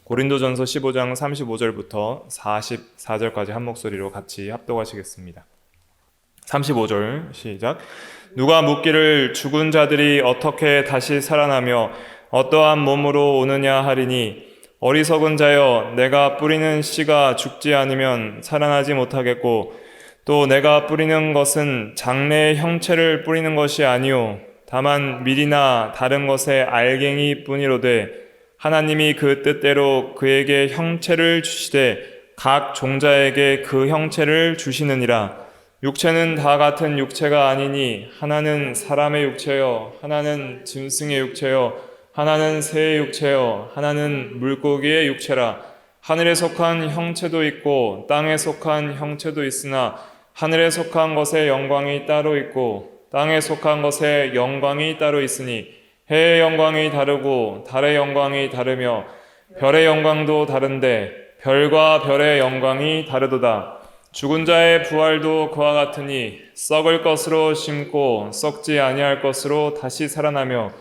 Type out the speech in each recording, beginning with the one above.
고린도전서 15장 35절부터 44절까지 한 목소리로 같이 합독하시겠습니다. 35절 시작. 누가 묻기를 죽은 자들이 어떻게 다시 살아나며 어떠한 몸으로 오느냐 하리니 어리석은 자여, 내가 뿌리는 씨가 죽지 않으면 살아나지 못하겠고 또 내가 뿌리는 것은 장래의 형체를 뿌리는 것이 아니요 다만 밀이나 다른 것의 알갱이 뿐이로되 하나님이 그 뜻대로 그에게 형체를 주시되 각 종자에게 그 형체를 주시느니라. 육체는 다 같은 육체가 아니니 하나는 사람의 육체요 하나는 짐승의 육체요 하나는 새의 육체요 하나는 물고기의 육체라. 하늘에 속한 형체도 있고 땅에 속한 형체도 있으나 하늘에 속한 것의 영광이 따로 있고 땅에 속한 것의 영광이 따로 있으니 해의 영광이 다르고 달의 영광이 다르며 별의 영광도 다른데 별과 별의 영광이 다르도다. 죽은 자의 부활도 그와 같으니 썩을 것으로 심고 썩지 아니할 것으로 다시 살아나며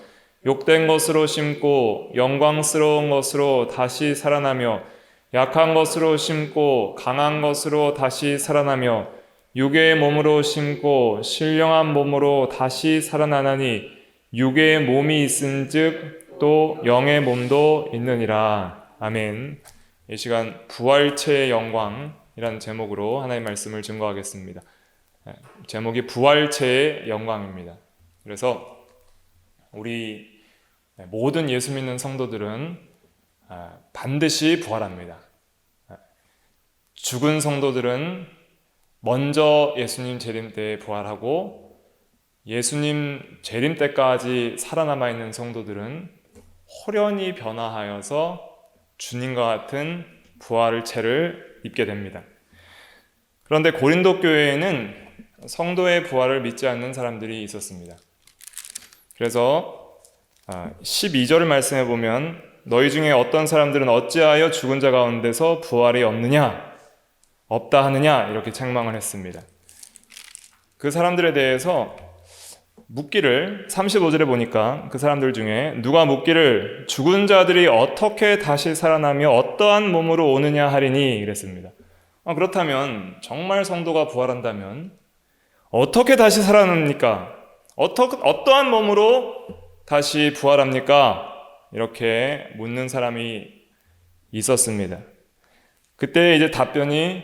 욕된 것으로 심고 영광스러운 것으로 다시 살아나며 약한 것으로 심고 강한 것으로 다시 살아나며 육의 몸으로 심고 신령한 몸으로 다시 살아나나니 육의 몸이 있은즉 또 영의 몸도 있느니라. 아멘. 이 시간 부활체의 영광이라는 제목으로 하나님의 말씀을 증거하겠습니다. 제목이 부활체의 영광입니다. 그래서 우리 모든 예수 믿는 성도들은 반드시 부활합니다. 죽은 성도들은 먼저 예수님 재림 때에 부활하고 예수님 재림 때까지 살아남아 있는 성도들은 호련히 변화하여서 주님과 같은 부활의 체를 입게 됩니다. 그런데 고린도 교회에는 성도의 부활을 믿지 않는 사람들이 있었습니다. 그래서 12절 말씀해 보면 너희 중에 어떤 사람들은 어찌하여 죽은 자 가운데서 부활이 없다 하느냐 이렇게 책망을 했습니다. 그 사람들에 대해서 묻기를 35절에 보니까 그 사람들 중에 누가 묻기를 죽은 자들이 어떻게 다시 살아나며 어떠한 몸으로 오느냐 하리니 이랬습니다. 그렇다면 정말 성도가 부활한다면 어떻게 다시 살아납니까? 어떠한 몸으로 다시 부활합니까? 이렇게 묻는 사람이 있었습니다. 그때 이제 답변이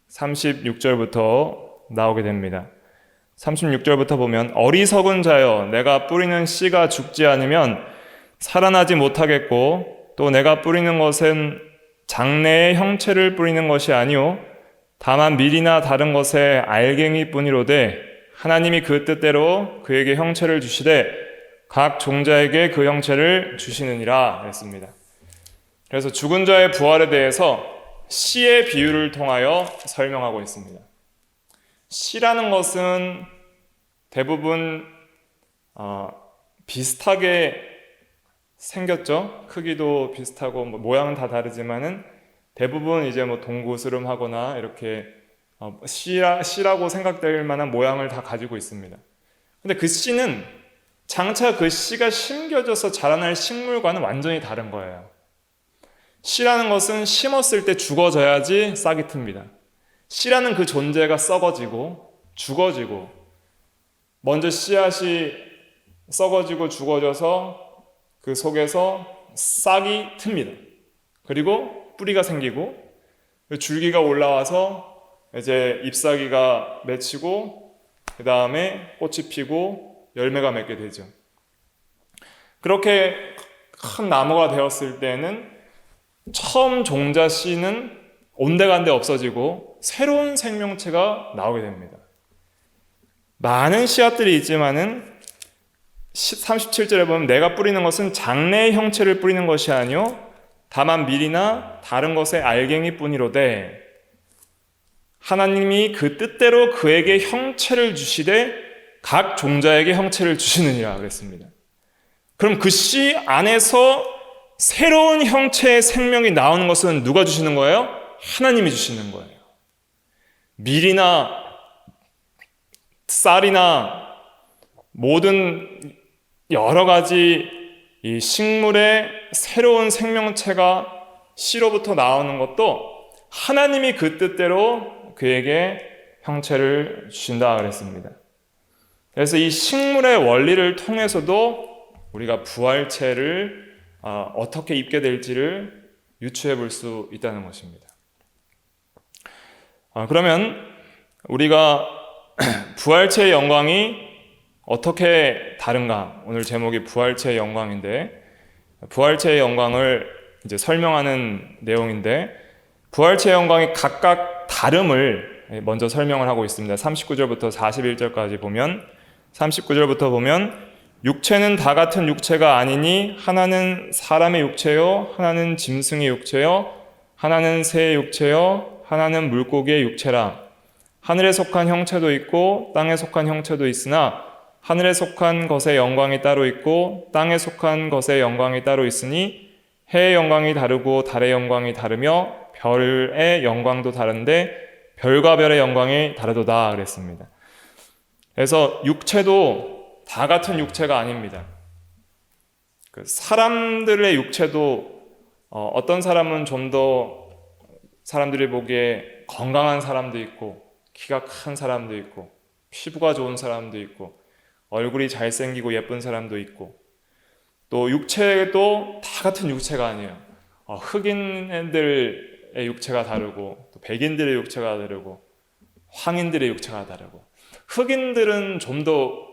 36절부터 나오게 됩니다. 36절부터 보면 어리석은 자여, 내가 뿌리는 씨가 죽지 않으면 살아나지 못하겠고 또 내가 뿌리는 것은 장래의 형체를 뿌리는 것이 아니요 다만 밀이나 다른 것의 알갱이 뿐이로되 하나님이 그 뜻대로 그에게 형체를 주시되 각 종자에게 그 형체를 주시느니라 했습니다. 그래서 죽은 자의 부활에 대해서 씨의 비유를 통하여 설명하고 있습니다. 씨라는 것은 대부분 비슷하게 생겼죠. 크기도 비슷하고 모양은 다 다르지만은 대부분 이제 동구스름하거나 이렇게 씨라고 생각될 만한 모양을 다 가지고 있습니다. 근데 그 씨는 장차 그 씨가 심겨져서 자라날 식물과는 완전히 다른 거예요. 씨라는 것은 심었을 때 죽어져야지 싹이 틉니다. 씨라는 그 존재가 썩어지고 죽어지고 먼저 씨앗이 썩어지고 죽어져서 그 속에서 싹이 틉니다. 그리고 뿌리가 생기고 줄기가 올라와서 이제 잎사귀가 맺히고 그 다음에 꽃이 피고 열매가 맺게 되죠. 그렇게 큰 나무가 되었을 때는 처음 종자 씨는 온데간데 없어지고 새로운 생명체가 나오게 됩니다. 많은 씨앗들이 있지만은 37절에 보면 내가 뿌리는 것은 장래의 형체를 뿌리는 것이 아니요 다만 밀이나 다른 것의 알갱이 뿐이로되 하나님이 그 뜻대로 그에게 형체를 주시되 각 종자에게 형체를 주시느니라 그랬습니다. 그럼 그 씨 안에서 새로운 형체의 생명이 나오는 것은 누가 주시는 거예요? 하나님이 주시는 거예요. 밀이나 쌀이나 모든 여러 가지 이 식물의 새로운 생명체가 씨로부터 나오는 것도 하나님이 그 뜻대로 그에게 형체를 주신다 그랬습니다. 그래서 이 식물의 원리를 통해서도 우리가 부활체를 어떻게 입게 될지를 유추해 볼 수 있다는 것입니다. 그러면 우리가 부활체의 영광이 어떻게 다른가? 오늘 제목이 부활체의 영광인데, 부활체의 영광을 이제 설명하는 내용인데, 부활체의 영광이 각각 다름을 먼저 설명을 하고 있습니다. 39절부터 41절까지 보면, 39절부터 보면 육체는 다 같은 육체가 아니니 하나는 사람의 육체요, 하나는 짐승의 육체요, 하나는 새의 육체요, 하나는 물고기의 육체라. 하늘에 속한 형체도 있고 땅에 속한 형체도 있으나 하늘에 속한 것의 영광이 따로 있고 땅에 속한 것의 영광이 따로 있으니 해의 영광이 다르고 달의 영광이 다르며 별의 영광도 다른데 별과 별의 영광이 다르도다 그랬습니다. 그래서 육체도 다 같은 육체가 아닙니다. 사람들의 육체도 어떤 사람은 좀 더 사람들이 보기에 건강한 사람도 있고 키가 큰 사람도 있고 피부가 좋은 사람도 있고 얼굴이 잘생기고 예쁜 사람도 있고 또 육체도 다 같은 육체가 아니에요. 흑인들의 육체가 다르고 또 백인들의 육체가 다르고 황인들의 육체가 다르고 흑인들은 좀 더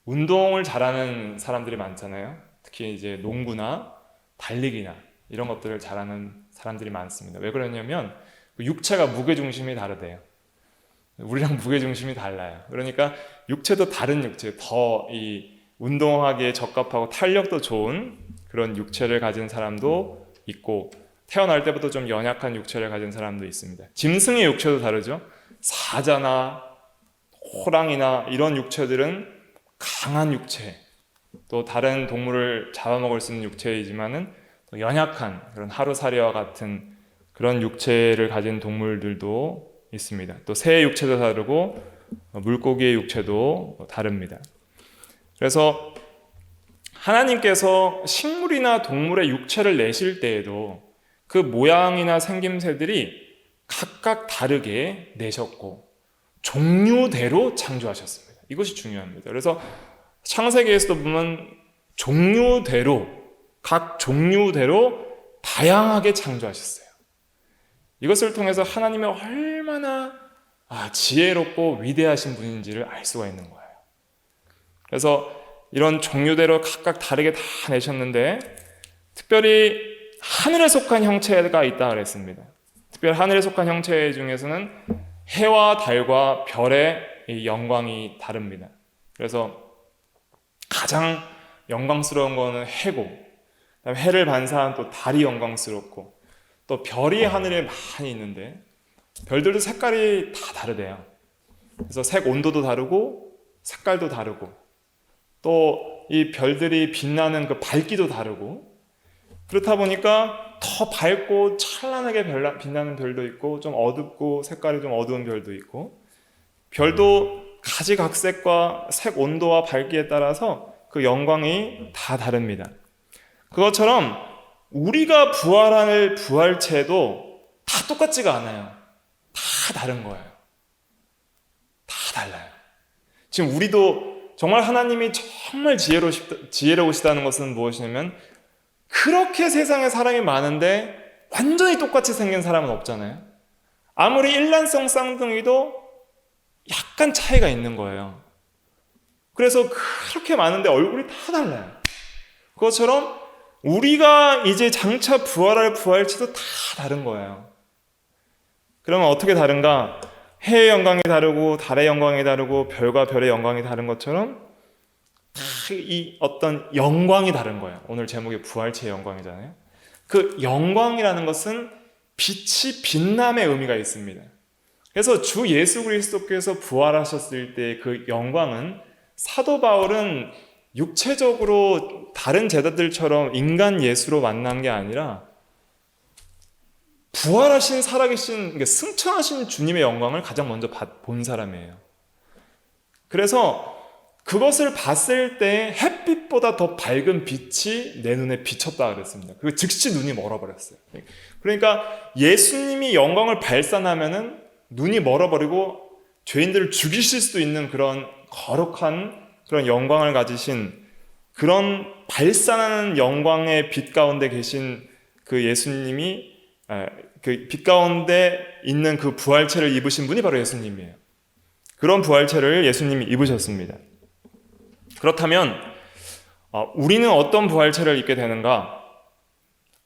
운동을 잘하는 사람들이 많잖아요. 특히 이제 농구나 달리기나 이런 것들을 잘하는 사람들이 많습니다. 왜 그러냐면 육체가 무게중심이 다르대요. 우리랑 무게중심이 달라요. 그러니까 육체도 다른 육체, 더 이 운동하기에 적합하고 탄력도 좋은 그런 육체를 가진 사람도 있고 태어날 때부터 좀 연약한 육체를 가진 사람도 있습니다. 짐승의 육체도 다르죠. 사자나 호랑이나 이런 육체들은 강한 육체, 또 다른 동물을 잡아먹을 수 있는 육체이지만은 또 연약한 그런 하루살이와 같은 그런 육체를 가진 동물들도 있습니다. 또 새의 육체도 다르고 물고기의 육체도 다릅니다. 그래서 하나님께서 식물이나 동물의 육체를 내실 때에도 그 모양이나 생김새들이 각각 다르게 내셨고 종류대로 창조하셨습니다. 이것이 중요합니다. 그래서 창세기에서도 보면 종류대로 각 종류대로 다양하게 창조하셨어요. 이것을 통해서 하나님이 얼마나 지혜롭고 위대하신 분인지를 알 수가 있는 거예요. 그래서 이런 종류대로 각각 다르게 다 내셨는데 특별히 하늘에 속한 형체가 있다 그랬습니다. 특별히 하늘에 속한 형체 중에서는 해와 달과 별의 영광이 다릅니다. 그래서 가장 영광스러운 거는 해고, 그다음에 해를 반사한 또 달이 영광스럽고 또 별이 하늘에 많이 있는데 별들도 색깔이 다 다르대요. 그래서 색 온도도 다르고 색깔도 다르고 또 이 별들이 빛나는 그 밝기도 다르고 그렇다 보니까 더 밝고 찬란하게 빛나는 별도 있고 좀 어둡고 색깔이 좀 어두운 별도 있고 별도 가지각색과 색 온도와 밝기에 따라서 그 영광이 다 다릅니다. 그것처럼 우리가 부활할 부활체도 다 똑같지가 않아요. 다 다른 거예요. 다 달라요. 지금 우리도 정말 하나님이 정말 지혜로우시다는 것은 무엇이냐면 그렇게 세상에 사람이 많은데 완전히 똑같이 생긴 사람은 없잖아요. 아무리 일란성 쌍둥이도 약간 차이가 있는 거예요. 그래서 그렇게 많은데 얼굴이 다 달라요. 그것처럼 우리가 이제 장차 부활할 부활체도 다 다른 거예요. 그러면 어떻게 다른가? 해의 영광이 다르고 달의 영광이 다르고 별과 별의 영광이 다른 것처럼 다 이 어떤 영광이 다른 거예요. 오늘 제목이 부활체의 영광이잖아요. 그 영광이라는 것은 빛이 빛남의 의미가 있습니다. 그래서 주 예수 그리스도께서 부활하셨을 때 그 영광은 사도 바울은 육체적으로 다른 제자들처럼 인간 예수로 만난 게 아니라 부활하신 살아계신 승천하신 주님의 영광을 가장 먼저 본 사람이에요. 그래서 그것을 봤을 때 햇빛보다 더 밝은 빛이 내 눈에 비쳤다 그랬습니다. 그 즉시 눈이 멀어버렸어요. 그러니까 예수님이 영광을 발산하면은 눈이 멀어버리고 죄인들을 죽이실 수도 있는 그런 거룩한 그런 영광을 가지신, 그런 발산하는 영광의 빛 가운데 계신 그 예수님이, 그 빛 가운데 있는 그 부활체를 입으신 분이 바로 예수님이에요. 그런 부활체를 예수님이 입으셨습니다. 그렇다면 우리는 어떤 부활체를 입게 되는가?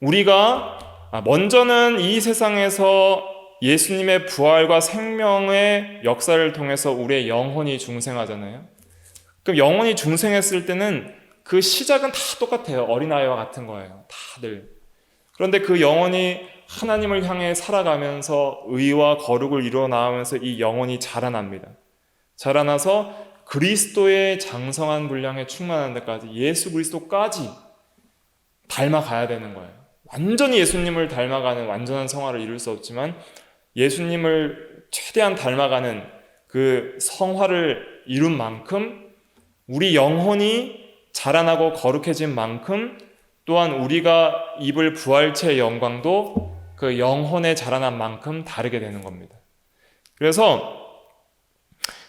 우리가 먼저는 이 세상에서 예수님의 부활과 생명의 역사를 통해서 우리의 영혼이 중생하잖아요. 그럼 영혼이 중생했을 때는 그 시작은 다 똑같아요. 어린아이와 같은 거예요. 다들. 그런데 그 영혼이 하나님을 향해 살아가면서 의와 거룩을 이루어 나가면서 이 영혼이 자라납니다. 자라나서 그리스도의 장성한 분량에 충만한 데까지, 예수 그리스도까지 닮아가야 되는 거예요. 완전히 예수님을 닮아가는 완전한 성화를 이룰 수 없지만 예수님을 최대한 닮아가는 그 성화를 이룬 만큼, 우리 영혼이 자라나고 거룩해진 만큼 또한 우리가 입을 부활체의 영광도 그 영혼의 자라난 만큼 다르게 되는 겁니다. 그래서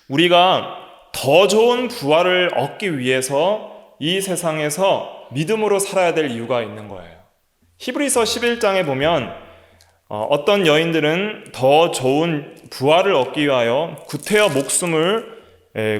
우리가 더 좋은 부활을 얻기 위해서 이 세상에서 믿음으로 살아야 될 이유가 있는 거예요. 히브리서 11장에 보면 어떤 여인들은 더 좋은 부활을 얻기 위하여 구태여 목숨을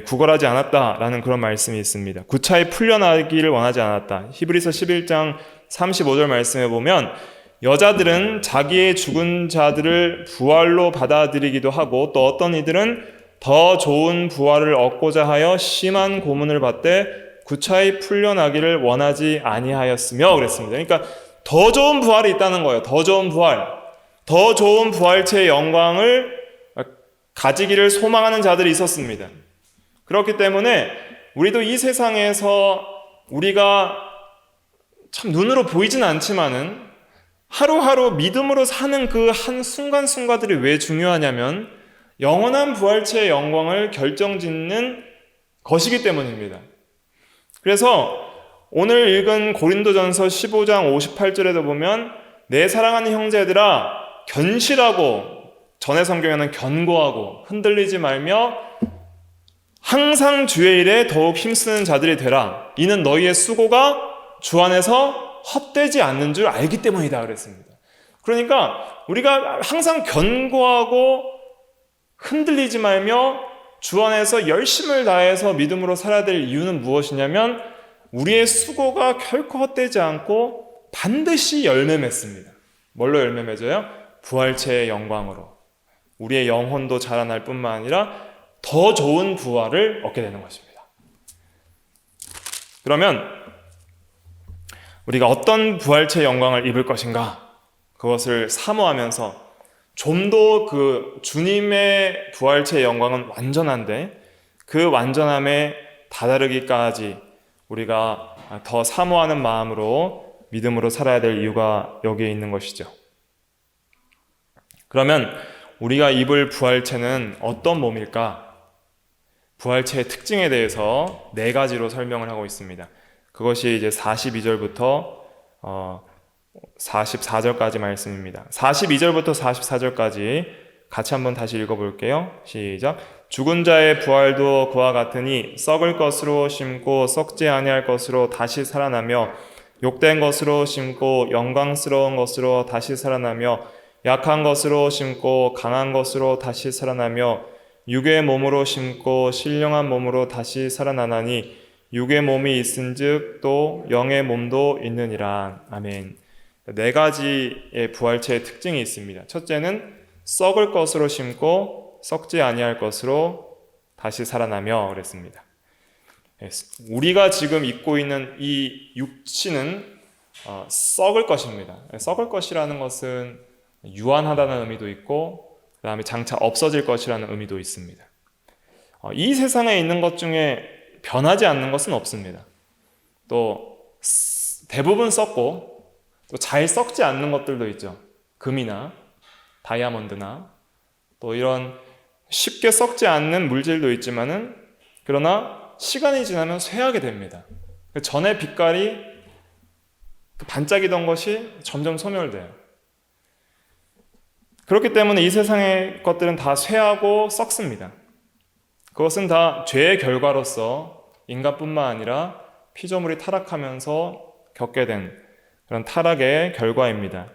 구걸하지 않았다라는 그런 말씀이 있습니다. 구차히 풀려나기를 원하지 않았다. 히브리서 11장 35절 말씀에 보면 여자들은 자기의 죽은 자들을 부활로 받아들이기도 하고, 또 어떤 이들은 더 좋은 부활을 얻고자 하여 심한 고문을 받되 구차히 풀려나기를 원하지 아니하였으며 그랬습니다. 그러니까 더 좋은 부활이 있다는 거예요. 더 좋은 부활. 더 좋은 부활체의 영광을 가지기를 소망하는 자들이 있었습니다. 그렇기 때문에 우리도 이 세상에서 우리가 참 눈으로 보이진 않지만은 하루하루 믿음으로 사는 그 한 순간순간들이 왜 중요하냐면 영원한 부활체의 영광을 결정짓는 것이기 때문입니다. 그래서 오늘 읽은 고린도전서 15장 58절에도 보면 내 사랑하는 형제들아 견실하고, 전의 성경에는 견고하고 흔들리지 말며 항상 주의 일에 더욱 힘쓰는 자들이 되라. 이는 너희의 수고가 주 안에서 헛되지 않는 줄 알기 때문이다 그랬습니다. 그러니까 우리가 항상 견고하고 흔들리지 말며 주 안에서 열심을 다해서 믿음으로 살아야 될 이유는 무엇이냐면 우리의 수고가 결코 헛되지 않고 반드시 열매 맺습니다. 뭘로 열매 맺어요? 부활체의 영광으로. 우리의 영혼도 자라날 뿐만 아니라 더 좋은 부활을 얻게 되는 것입니다. 그러면 우리가 어떤 부활체의 영광을 입을 것인가? 그것을 사모하면서 좀 더 그 주님의 부활체의 영광은 완전한데 그 완전함에 다다르기까지 우리가 더 사모하는 마음으로 믿음으로 살아야 될 이유가 여기에 있는 것이죠. 그러면 우리가 입을 부활체는 어떤 몸일까? 부활체의 특징에 대해서 4가지로 설명을 하고 있습니다. 그것이 이제 42절부터 44절까지 말씀입니다. 42절부터 44절까지 같이 한번 다시 읽어볼게요. 시작. 죽은 자의 부활도 그와 같으니 썩을 것으로 심고 썩지 아니할 것으로 다시 살아나며 욕된 것으로 심고 영광스러운 것으로 다시 살아나며 약한 것으로 심고 강한 것으로 다시 살아나며 육의 몸으로 심고 신령한 몸으로 다시 살아나나니 육의 몸이 있은즉 또 영의 몸도 있느니라. 아멘. 4가지의 부활체의 특징이 있습니다. 첫째는 썩을 것으로 심고 썩지 아니할 것으로 다시 살아나며 그랬습니다. 우리가 지금 입고 있는 이 육신은 썩을 것입니다. 썩을 것이라는 것은 유한하다는 의미도 있고 그 다음에 장차 없어질 것이라는 의미도 있습니다. 이 세상에 있는 것 중에 변하지 않는 것은 없습니다. 또 대부분 썩고 또 잘 썩지 않는 것들도 있죠. 금이나 다이아몬드나 또 이런 쉽게 썩지 않는 물질도 있지만은 그러나 시간이 지나면 쇠하게 됩니다. 전에 빛깔이 반짝이던 것이 점점 소멸돼요. 그렇기 때문에 이 세상의 것들은 다 쇠하고 썩습니다. 그것은 다 죄의 결과로서 인간뿐만 아니라 피조물이 타락하면서 겪게 된 그런 타락의 결과입니다.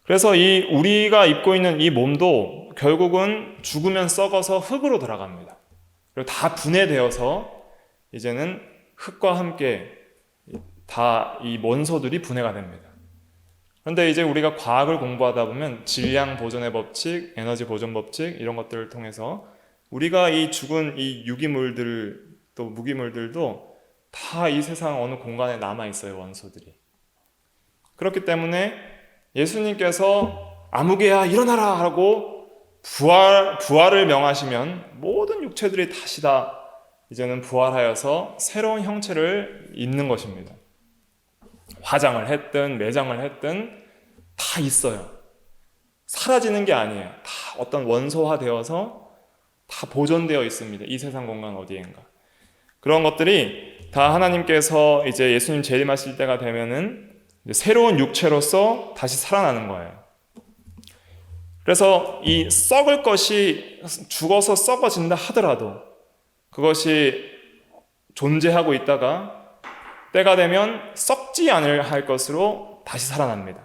그래서 우리가 입고 있는 이 몸도 결국은 죽으면 썩어서 흙으로 들어갑니다. 그리고 다 분해되어서 이제는 흙과 함께 다 이 원소들이 분해가 됩니다. 그런데 이제 우리가 과학을 공부하다 보면 질량 보존의 법칙, 에너지 보존 법칙 이런 것들을 통해서 우리가 이 죽은 이 유기물들 또 무기물들도 다 이 세상 어느 공간에 남아 있어요, 원소들이. 그렇기 때문에 예수님께서 아무개야 일어나라 하고 부활을 명하시면 모든 육체들이 다시 다 이제는 부활하여서 새로운 형체를 입는 것입니다. 화장을 했든 매장을 했든 다 있어요. 사라지는 게 아니에요. 다 어떤 원소화되어서 다 보존되어 있습니다. 이 세상 공간 어디엔가. 그런 것들이 다 하나님께서 이제 예수님 재림하실 때가 되면은 이제 새로운 육체로서 다시 살아나는 거예요. 그래서 이 썩을 것이 죽어서 썩어진다 하더라도 그것이 존재하고 있다가 때가 되면 썩지 않을 할 것으로 다시 살아납니다.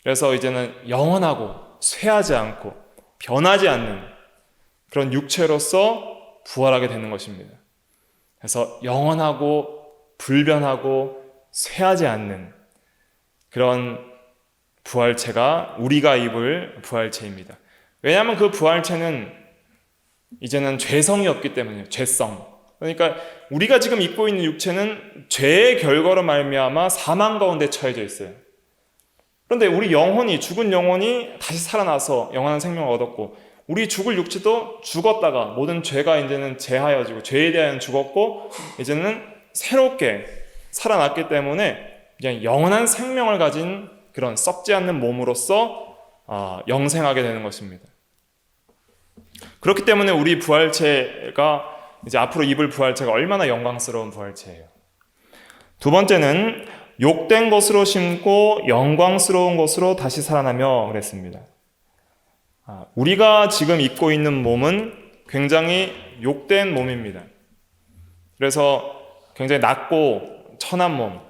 그래서 이제는 영원하고 쇠하지 않고 변하지 않는 그런 육체로서 부활하게 되는 것입니다. 그래서 영원하고 불변하고 쇠하지 않는 그런 부활체가 우리가 입을 부활체입니다. 왜냐하면 그 부활체는 이제는 죄성이 없기 때문이에요. 죄성. 그러니까 우리가 지금 입고 있는 육체는 죄의 결과로 말미암아 사망 가운데 처해져 있어요. 그런데 우리 영혼이, 죽은 영혼이 다시 살아나서 영원한 생명을 얻었고, 우리 죽을 육체도 죽었다가 모든 죄가 이제는 제하여지고 죄에 대한 죽었고 이제는 새롭게 살아났기 때문에 이제 영원한 생명을 가진 그런 썩지 않는 몸으로서 영생하게 되는 것입니다. 그렇기 때문에 우리 부활체가 이제 앞으로 입을 부활체가 얼마나 영광스러운 부활체예요. 두 번째는 욕된 것으로 심고 영광스러운 것으로 다시 살아나며 그랬습니다. 우리가 지금 입고 있는 몸은 굉장히 욕된 몸입니다. 그래서 굉장히 낮고 천한 몸,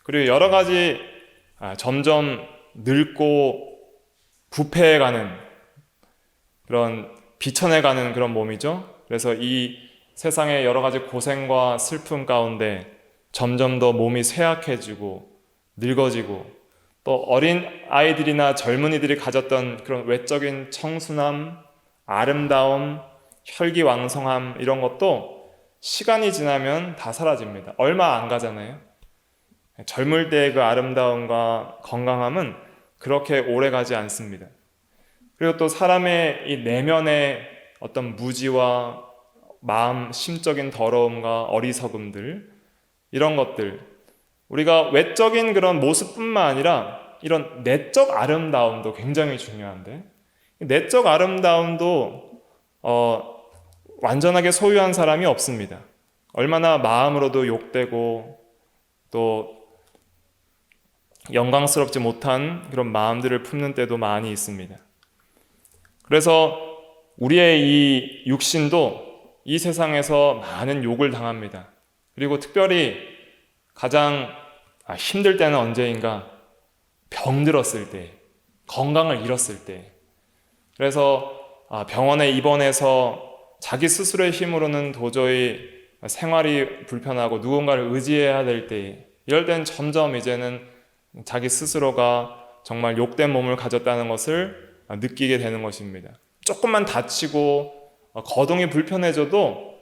그리고 여러 가지 점점 늙고 부패해가는 그런 비천해가는 그런 몸이죠. 그래서 이 세상의 여러 가지 고생과 슬픔 가운데 점점 더 몸이 쇠약해지고 늙어지고 또 어린 아이들이나 젊은이들이 가졌던 그런 외적인 청순함, 아름다움, 혈기왕성함 이런 것도 시간이 지나면 다 사라집니다. 얼마 안 가잖아요. 젊을 때의 그 아름다움과 건강함은 그렇게 오래 가지 않습니다. 그리고 또 사람의 이 내면의 어떤 무지와 마음, 심적인 더러움과 어리석음들 이런 것들 우리가 외적인 그런 모습뿐만 아니라 이런 내적 아름다움도 굉장히 중요한데 내적 아름다움도 완전하게 소유한 사람이 없습니다. 얼마나 마음으로도 욕되고 또 영광스럽지 못한 그런 마음들을 품는 때도 많이 있습니다. 그래서 우리의 이 육신도 이 세상에서 많은 욕을 당합니다. 그리고 특별히 가장 힘들 때는 언제인가? 병들었을 때, 건강을 잃었을 때. 그래서 병원에 입원해서 자기 스스로의 힘으로는 도저히 생활이 불편하고 누군가를 의지해야 될 때, 이럴 때는 점점 이제는 자기 스스로가 정말 욕된 몸을 가졌다는 것을 느끼게 되는 것입니다. 조금만 다치고 거동이 불편해져도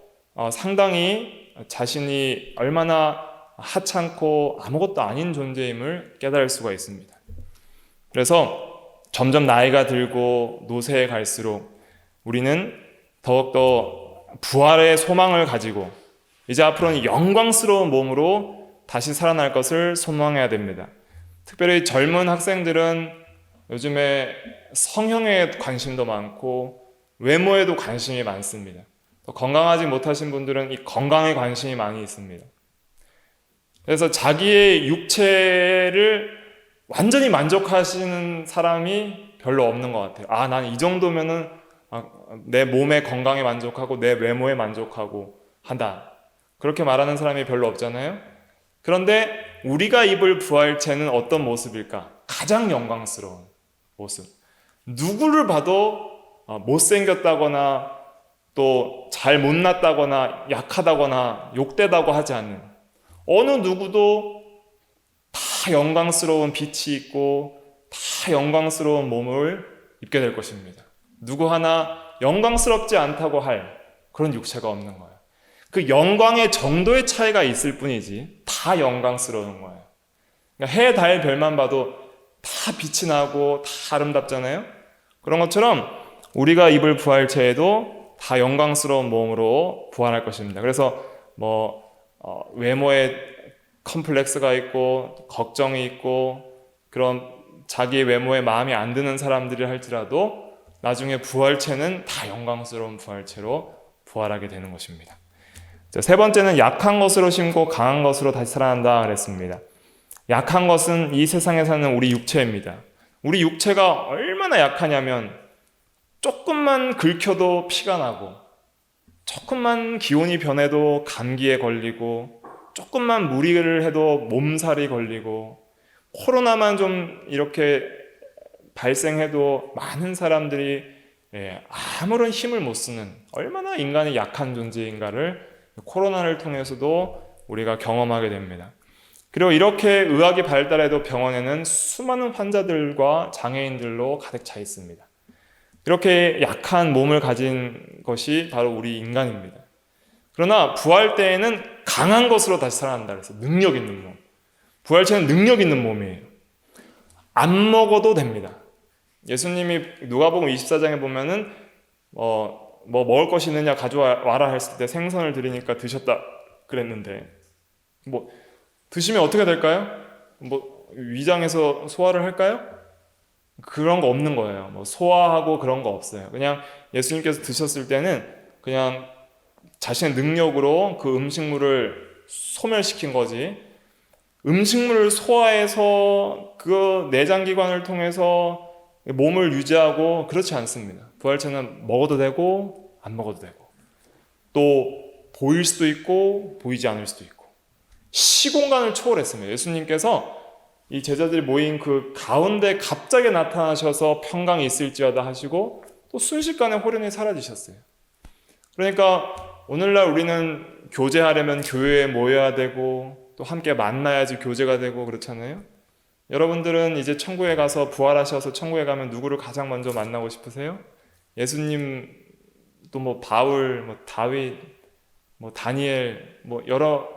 상당히 자신이 얼마나 하찮고 아무것도 아닌 존재임을 깨달을 수가 있습니다. 그래서 점점 나이가 들고 노쇠해 갈수록 우리는 더욱더 부활의 소망을 가지고 이제 앞으로는 영광스러운 몸으로 다시 살아날 것을 소망해야 됩니다. 특별히 젊은 학생들은 요즘에 성형에 관심도 많고 외모에도 관심이 많습니다. 또 건강하지 못하신 분들은 이 건강에 관심이 많이 있습니다. 그래서 자기의 육체를 완전히 만족하시는 사람이 별로 없는 것 같아요. 아, 난 이 정도면은 내 몸의 건강에 만족하고 내 외모에 만족하고 한다. 그렇게 말하는 사람이 별로 없잖아요. 그런데 우리가 입을 부활체는 어떤 모습일까? 가장 영광스러운 모습. 누구를 봐도 못생겼다거나 또 잘 못났다거나 약하다거나 욕되다고 하지 않는, 어느 누구도 다 영광스러운 빛이 있고 다 영광스러운 몸을 입게 될 것입니다. 누구 하나 영광스럽지 않다고 할 그런 육체가 없는 거예요. 그 영광의 정도의 차이가 있을 뿐이지 다 영광스러운 거예요. 그러니까 해, 달, 별만 봐도 다 빛이 나고 다 아름답잖아요. 그런 것처럼 우리가 입을 부활체에도 다 영광스러운 몸으로 부활할 것입니다. 그래서 외모에 컴플렉스가 있고 걱정이 있고 그런 자기의 외모에 마음이 안 드는 사람들이 할지라도 나중에 부활체는 다 영광스러운 부활체로 부활하게 되는 것입니다. 자, 세 번째는 약한 것으로 심고 강한 것으로 다시 살아난다 그랬습니다. 약한 것은 이 세상에 사는 우리 육체입니다. 우리 육체가 얼마나 약하냐면 조금만 긁혀도 피가 나고 조금만 기온이 변해도 감기에 걸리고 조금만 무리를 해도 몸살이 걸리고 코로나만 좀 이렇게 발생해도 많은 사람들이 아무런 힘을 못 쓰는, 얼마나 인간이 약한 존재인가를 코로나를 통해서도 우리가 경험하게 됩니다. 그리고 이렇게 의학이 발달해도 병원에는 수많은 환자들과 장애인들로 가득 차 있습니다. 이렇게 약한 몸을 가진 것이 바로 우리 인간입니다. 그러나 부활 때에는 강한 것으로 다시 살아난다 그래서 능력 있는 몸. 부활체는 능력 있는 몸이에요. 안 먹어도 됩니다. 예수님이 누가복음 24장에 보면은 뭐 먹을 것이 있느냐 가져와라 했을 때 생선을 드리니까 드셨다 그랬는데 드시면 어떻게 될까요? 위장에서 소화를 할까요? 그런 거 없는 거예요. 소화하고 그런 거 없어요. 그냥 예수님께서 드셨을 때는 그냥 자신의 능력으로 그 음식물을 소멸시킨 거지, 음식물을 소화해서 그 내장기관을 통해서 몸을 유지하고 그렇지 않습니다. 부활체는 먹어도 되고 안 먹어도 되고 또 보일 수도 있고 보이지 않을 수도 있고 시공간을 초월했습니다. 예수님께서 이 제자들이 모인 그 가운데 갑자기 나타나셔서 평강이 있을지어다 하시고 또 순식간에 호련히 사라지셨어요. 그러니까 오늘날 우리는 교제하려면 교회에 모여야 되고 또 함께 만나야지 교제가 되고 그렇잖아요. 여러분들은 이제 천국에 가서 부활하셔서 천국에 가면 누구를 가장 먼저 만나고 싶으세요? 예수님, 또 바울, 다윗, 다니엘, 여러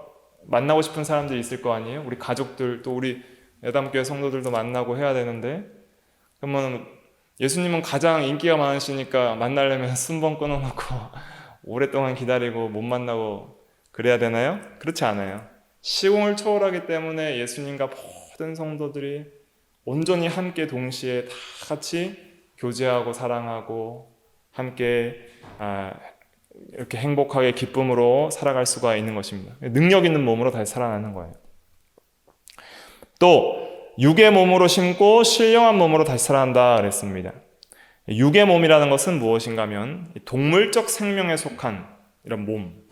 만나고 싶은 사람들이 있을 거 아니에요? 우리 가족들, 또 우리 여담교회 성도들도 만나고 해야 되는데, 그러면 예수님은 가장 인기가 많으시니까 만나려면 순번 끊어놓고 오랫동안 기다리고 못 만나고 그래야 되나요? 그렇지 않아요. 시공을 초월하기 때문에 예수님과 모든 성도들이 온전히 함께 동시에 다 같이 교제하고 사랑하고 함께 이렇게 행복하게 기쁨으로 살아갈 수가 있는 것입니다. 능력 있는 몸으로 다시 살아나는 거예요. 또 육의 몸으로 심고 신령한 몸으로 다시 살아난다 그랬습니다. 육의 몸이라는 것은 무엇인가 하면 동물적 생명에 속한 이런 몸,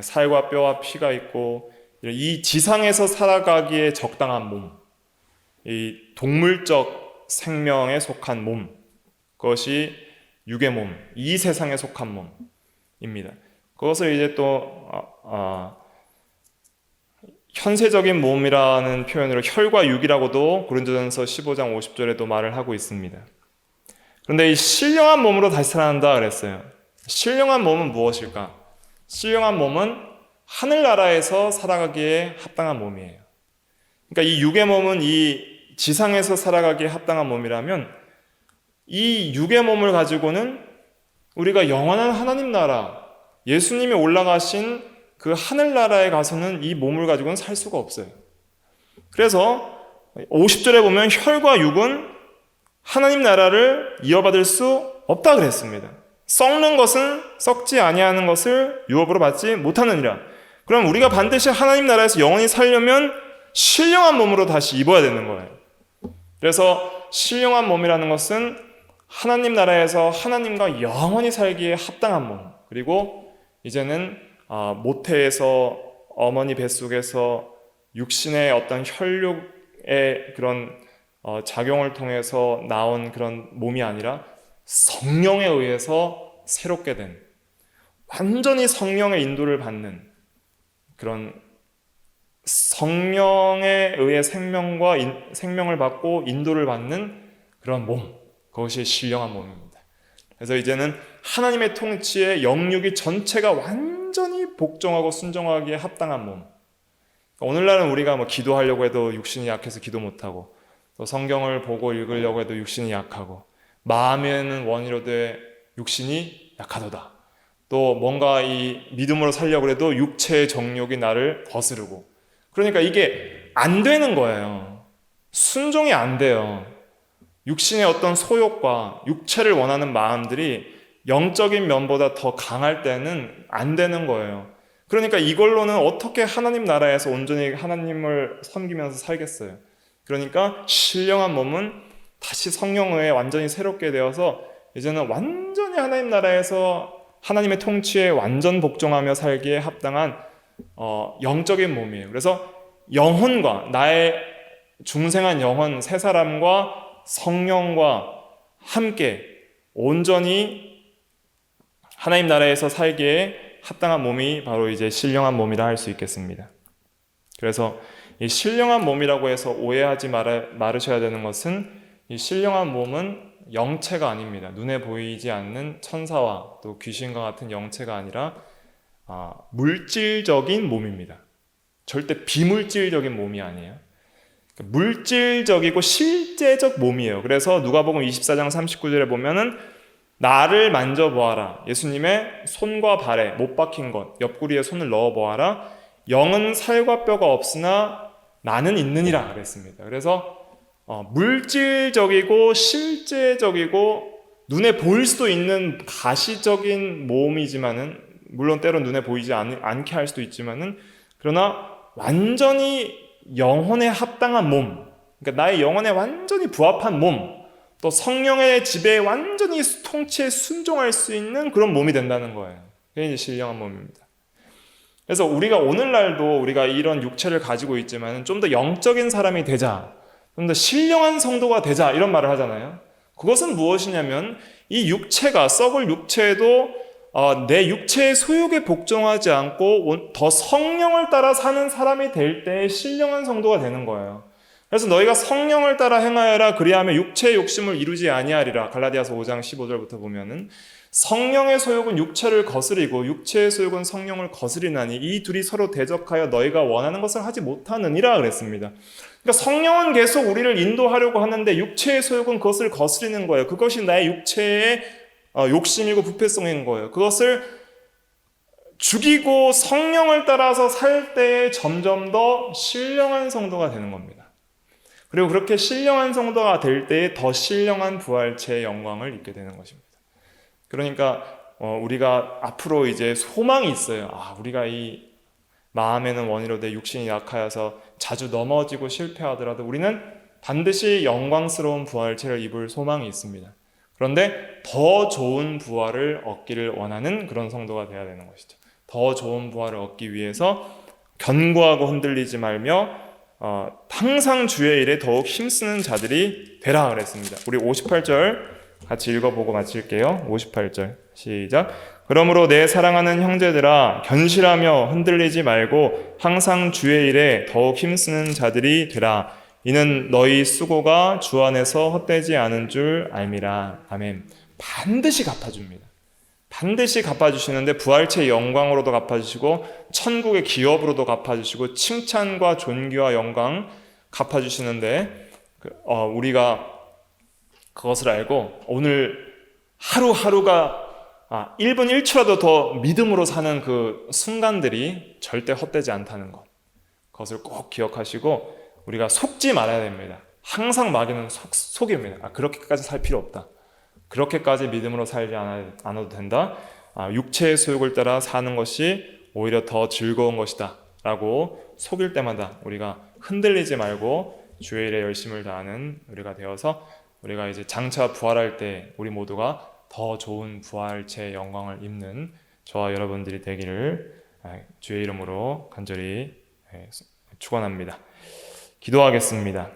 살과 뼈와 피가 있고 이 지상에서 살아가기에 적당한 몸, 이 동물적 생명에 속한 몸, 그것이 육의 몸, 이 세상에 속한 몸입니다. 그것을 이제 또 현세적인 몸이라는 표현으로 혈과 육이라고도 고린도전서 15장 50절에도 말을 하고 있습니다. 그런데 이 신령한 몸으로 다시 살아난다 그랬어요. 신령한 몸은 무엇일까? 신령한 몸은 하늘나라에서 살아가기에 합당한 몸이에요. 그러니까 이 육의 몸은 이 지상에서 살아가기에 합당한 몸이라면 이 육의 몸을 가지고는 우리가 영원한 하나님 나라, 예수님이 올라가신 그 하늘나라에 가서는 이 몸을 가지고는 살 수가 없어요. 그래서 50절에 보면 혈과 육은 하나님 나라를 이어받을 수 없다 그랬습니다. 썩는 것은 썩지 아니하는 것을 유업으로 받지 못하느니라. 그럼 우리가 반드시 하나님 나라에서 영원히 살려면 신령한 몸으로 다시 입어야 되는 거예요. 그래서 신령한 몸이라는 것은 하나님 나라에서 하나님과 영원히 살기에 합당한 몸, 그리고 이제는 모태에서 어머니 뱃속에서 육신의 어떤 혈육의 그런 작용을 통해서 나온 그런 몸이 아니라 성령에 의해서 새롭게 된, 완전히 성령의 인도를 받는 그런, 성령에 의해 생명을 받고 인도를 받는 그런 몸, 그것이 신령한 몸입니다. 그래서 이제는 하나님의 통치에 영육이 전체가 완전히 복종하고 순종하기에 합당한 몸. 오늘날은 우리가 기도하려고 해도 육신이 약해서 기도 못하고, 또 성경을 보고 읽으려고 해도 육신이 약하고, 마음에는 원이로되 육신이 약하도다. 또 뭔가 이 믿음으로 살려고 해도 육체의 정욕이 나를 거스르고, 그러니까 이게 안 되는 거예요. 순종이 안 돼요. 육신의 어떤 소욕과 육체를 원하는 마음들이 영적인 면보다 더 강할 때는 안 되는 거예요. 그러니까 이걸로는 어떻게 하나님 나라에서 온전히 하나님을 섬기면서 살겠어요. 그러니까 신령한 몸은 다시 성령에 완전히 새롭게 되어서 이제는 완전히 하나님 나라에서 하나님의 통치에 완전 복종하며 살기에 합당한 영적인 몸이에요. 그래서 영혼과, 나의 중생한 영혼 새 사람과 성령과 함께 온전히 하나님 나라에서 살기에 합당한 몸이 바로 이제 신령한 몸이라 할 수 있겠습니다. 그래서 이 신령한 몸이라고 해서 오해하지 말으셔야 되는 것은, 이 신령한 몸은 영체가 아닙니다. 눈에 보이지 않는 천사와 또 귀신과 같은 영체가 아니라 물질적인 몸입니다. 절대 비물질적인 몸이 아니에요. 물질적이고 실제적 몸이에요. 그래서 누가복음 24장 39절에 보면은 나를 만져보아라. 예수님의 손과 발에 못 박힌 것, 옆구리에 손을 넣어보아라. 영은 살과 뼈가 없으나 나는 있느니라 그랬습니다. 그래서 물질적이고 실제적이고 눈에 보일 수도 있는 가시적인 몸이지만은, 물론 때론 눈에 보이지 않게 할 수도 있지만은, 그러나 완전히 영혼에 합당한 몸, 그러니까 나의 영혼에 완전히 부합한 몸, 또 성령의 지배에 완전히 통치에 순종할 수 있는 그런 몸이 된다는 거예요. 그게 이제 신령한 몸입니다. 그래서 우리가 오늘날도 우리가 이런 육체를 가지고 있지만 좀 더 영적인 사람이 되자, 좀 더 신령한 성도가 되자, 이런 말을 하잖아요. 그것은 무엇이냐면, 이 육체가, 썩을 육체도 내 육체의 소욕에 복종하지 않고 더 성령을 따라 사는 사람이 될 때 신령한 성도가 되는 거예요. 그래서 너희가 성령을 따라 행하여라, 그리하면 육체의 욕심을 이루지 아니하리라. 갈라디아서 5장 15절부터 보면은 성령의 소욕은 육체를 거스리고 육체의 소욕은 성령을 거스리나니 이 둘이 서로 대적하여 너희가 원하는 것을 하지 못하느니라 그랬습니다. 그러니까 성령은 계속 우리를 인도하려고 하는데 육체의 소욕은 그것을 거스리는 거예요. 그것이 나의 육체의 욕심이고 부패성인 거예요. 그것을 죽이고 성령을 따라서 살 때에 점점 더 신령한 성도가 되는 겁니다. 그리고 그렇게 신령한 성도가 될 때에 더 신령한 부활체의 영광을 입게 되는 것입니다. 그러니까 우리가 앞으로 이제 소망이 있어요. 우리가 이 마음에는 원이로되 육신이 약하여서 자주 넘어지고 실패하더라도 우리는 반드시 영광스러운 부활체를 입을 소망이 있습니다. 그런데 더 좋은 부활을 얻기를 원하는 그런 성도가 되어야 되는 것이죠. 더 좋은 부활을 얻기 위해서 견고하고 흔들리지 말며 항상 주의 일에 더욱 힘쓰는 자들이 되라 그랬습니다. 우리 58절 같이 읽어보고 마칠게요. 58절 시작. 그러므로 내 사랑하는 형제들아, 견실하며 흔들리지 말고 항상 주의 일에 더욱 힘쓰는 자들이 되라. 이는 너희 수고가 주 안에서 헛되지 않은 줄 알미라. 아멘. 반드시 갚아줍니다. 반드시 갚아주시는데 부활체의 영광으로도 갚아주시고 천국의 기업으로도 갚아주시고 칭찬과 존귀와 영광 갚아주시는데 우리가 그것을 알고 오늘 하루하루가 1분 1초라도 더 믿음으로 사는 그 순간들이 절대 헛되지 않다는 것, 그것을 꼭 기억하시고 우리가 속지 말아야 됩니다. 항상 마귀는 속입니다. 그렇게까지 살 필요 없다. 그렇게까지 믿음으로 살지 않아도 된다. 육체의 소욕을 따라 사는 것이 오히려 더 즐거운 것이다 라고 속일 때마다 우리가 흔들리지 말고 주의 일에 열심을 다하는 우리가 되어서 우리가 이제 장차 부활할 때 우리 모두가 더 좋은 부활체의 영광을 입는 저와 여러분들이 되기를 주의 이름으로 간절히 축원합니다. 기도하겠습니다.